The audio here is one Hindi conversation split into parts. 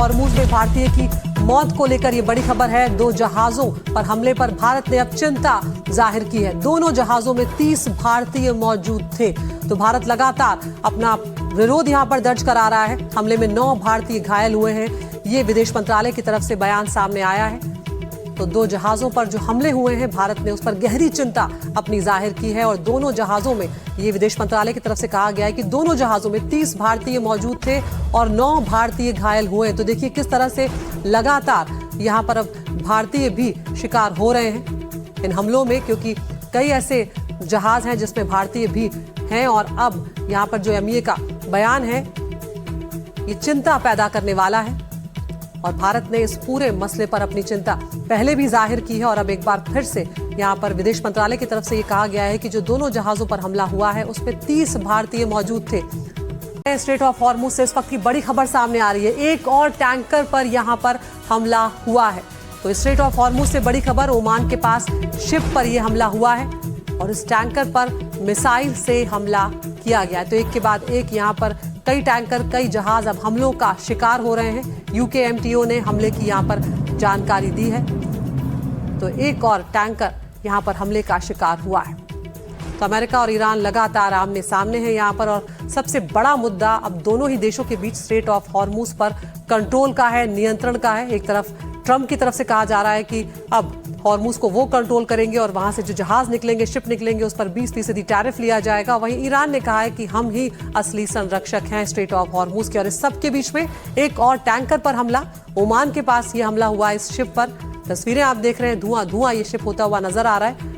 हॉर्मुज में भारतीय की मौत को लेकर ये बड़ी खबर है। 2 जहाजों पर हमले पर भारत ने अब चिंता जाहिर की है। दोनों जहाजों में 30 भारतीय मौजूद थे। तो भारत लगातार अपना विरोध यहां पर दर्ज करा रहा है। हमले में 9 भारतीय घायल हुए हैं, ये विदेश मंत्रालय की तरफ से बयान सामने आया है। तो 2 जहाजों पर जो हमले हुए हैं, भारत ने उस पर गहरी चिंता अपनी जाहिर की है। और दोनों जहाजों में, ये विदेश मंत्रालय की तरफ से कहा गया है कि दोनों जहाजों में 30 भारतीय मौजूद थे और 9 भारतीय घायल हुए। तो देखिए किस तरह से लगातार यहाँ पर अब भारतीय भी शिकार हो रहे हैं इन हमलों में, क्योंकि कई ऐसे जहाज हैं जिसमें भारतीय भी हैं। और अब यहाँ पर जो एमईए का बयान है, ये चिंता पैदा करने वाला है। और भारत ने इस पूरे मसले पर अपनी चिंता पहले भी जाहिर की है और अब एक बार फिर से यहाँ पर विदेश मंत्रालय की तरफ से ये कहा गया है कि जो दोनों जहाजों पर हमला हुआ है उसमें 30 भारतीय मौजूद थे। स्ट्रेट ऑफ हॉर्मुज से इस वक्त की बड़ी खबर सामने आ रही है। एक और टैंकर पर यहाँ पर हमला हुआ है। तो स्ट्रेट ऑफ हॉर्मुज से बड़ी खबर, ओमान के पास शिप पर यह हमला हुआ है और इस टैंकर पर मिसाइल से हमला किया गया है। तो एक के बाद एक यहाँ पर कई टैंकर, कई जहाज अब हमलों का शिकार हो रहे हैं। UKMTO ने हमले की यहाँ पर जानकारी दी है। तो एक और टैंकर यहाँ पर हमले का शिकार हुआ है। तो अमेरिका और ईरान लगातार आमने सामने हैं यहाँ पर। और सबसे बड़ा मुद्दा अब दोनों ही देशों के बीच स्ट्रेट ऑफ हॉर्मुज पर कंट्रोल का है, नियंत्रण का है। एक तरफ ट्रंप की तरफ से कहा जा रहा है कि अब हॉर्मुज को वो कंट्रोल करेंगे और वहां से जो जहाज निकलेंगे, शिप निकलेंगे, उस पर 20% टैरिफ लिया जाएगा। वहीं ईरान ने कहा है कि हम ही असली संरक्षक हैं स्ट्रेट ऑफ हॉर्मुज के। और इस सब के बीच में एक और टैंकर पर हमला, ओमान के पास ये हमला हुआ है इस शिप पर। तस्वीरें आप देख रहे हैं, धुआं धुआं ये शिप होता हुआ नजर आ रहा है।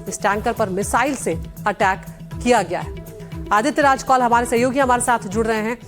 इस टैंकर पर मिसाइल से अटैक किया गया है। आदित्य राजकौल हमारे सहयोगी हमारे साथ जुड़ रहे हैं।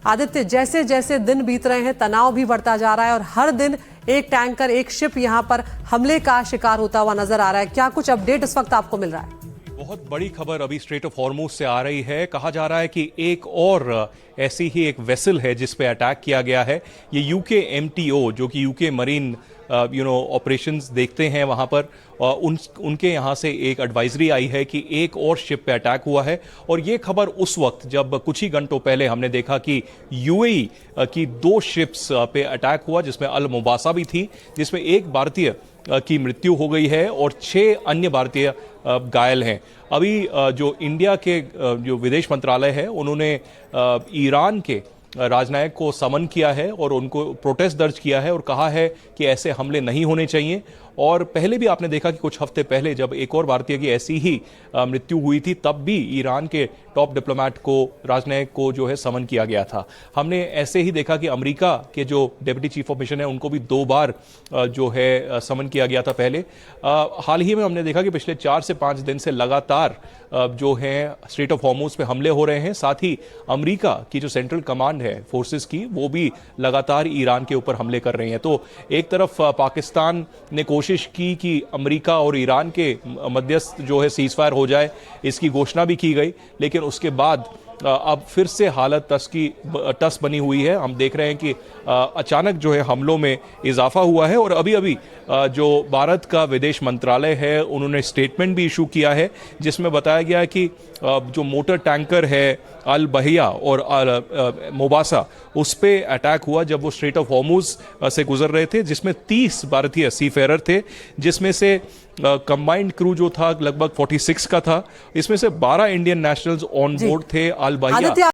आदित्य, जैसे जैसे दिन बीत रहे हैं तनाव भी बढ़ता जा रहा है और हर दिन एक टैंकर, एक शिप यहाँ पर हमले का शिकार होता हुआ नजर आ रहा है। क्या कुछ अपडेट इस वक्त आपको मिल रहा है? बहुत बड़ी खबर अभी स्ट्रेट ऑफ हॉर्मुज से आ रही है। कहा जा रहा है कि एक और ऐसी ही एक वेसल है जिस पे अटैक किया गया है। ये UKMTO, जो कि यूके मरीन ऑपरेशंस देखते हैं वहाँ पर, उनके यहाँ से एक एडवाइजरी आई है कि एक और शिप पे अटैक हुआ है। और ये खबर उस वक्त जब कुछ ही घंटों पहले हमने देखा कि UAE की 2 शिप्स पे अटैक हुआ, जिसमें अल मुबासा भी थी, जिसमें एक भारतीय की मृत्यु हो गई है और 6 अन्य भारतीय घायल हैं। अभी जो इंडिया के जो विदेश मंत्रालय है, उन्होंने ईरान के राजनयिक को समन किया है और उनको प्रोटेस्ट दर्ज किया है और कहा है कि ऐसे हमले नहीं होने चाहिए। और पहले भी आपने देखा कि कुछ हफ्ते पहले जब एक और भारतीय की ऐसी ही मृत्यु हुई थी, तब भी ईरान के टॉप डिप्लोमेट को, राजनयिक को जो है समन किया गया था। हमने ऐसे ही देखा कि अमेरिका के जो डिप्टी चीफ ऑफ मिशन है, उनको भी 2 बार जो है समन किया गया था पहले। हाल ही में हमने देखा कि पिछले 4 से 5 दिन से लगातार जो है स्ट्रेट ऑफ हॉर्मुज पे हमले हो रहे हैं। साथ ही अमेरिका की जो सेंट्रल कमांड है फोर्सेस की, वो भी लगातार ईरान के ऊपर हमले कर रही हैं। तो एक तरफ पाकिस्तान ने कोशिश की कि अमेरिका और ईरान के मध्यस्थ जो है सीजफायर हो जाए, इसकी घोषणा भी की गई, लेकिन उसके बाद अब फिर से हालत टस बनी हुई है। हम देख रहे हैं कि अचानक जो है हमलों में इजाफा हुआ है। और अभी अभी जो भारत का विदेश मंत्रालय है, उन्होंने स्टेटमेंट भी इशू किया है, जिसमें बताया गया है कि जो मोटर टैंकर है अल बहिया और मोबासा, उस पे अटैक हुआ जब वो स्ट्रेट ऑफ हॉर्मुज से गुजर रहे थे, जिसमें 30 भारतीय सीफेरर थे, जिसमें से कंबाइंड क्रू जो था लगभग 46 का था। इसमें से 12 इंडियन नेशनल्स ऑन बोर्ड थे अल बहिया।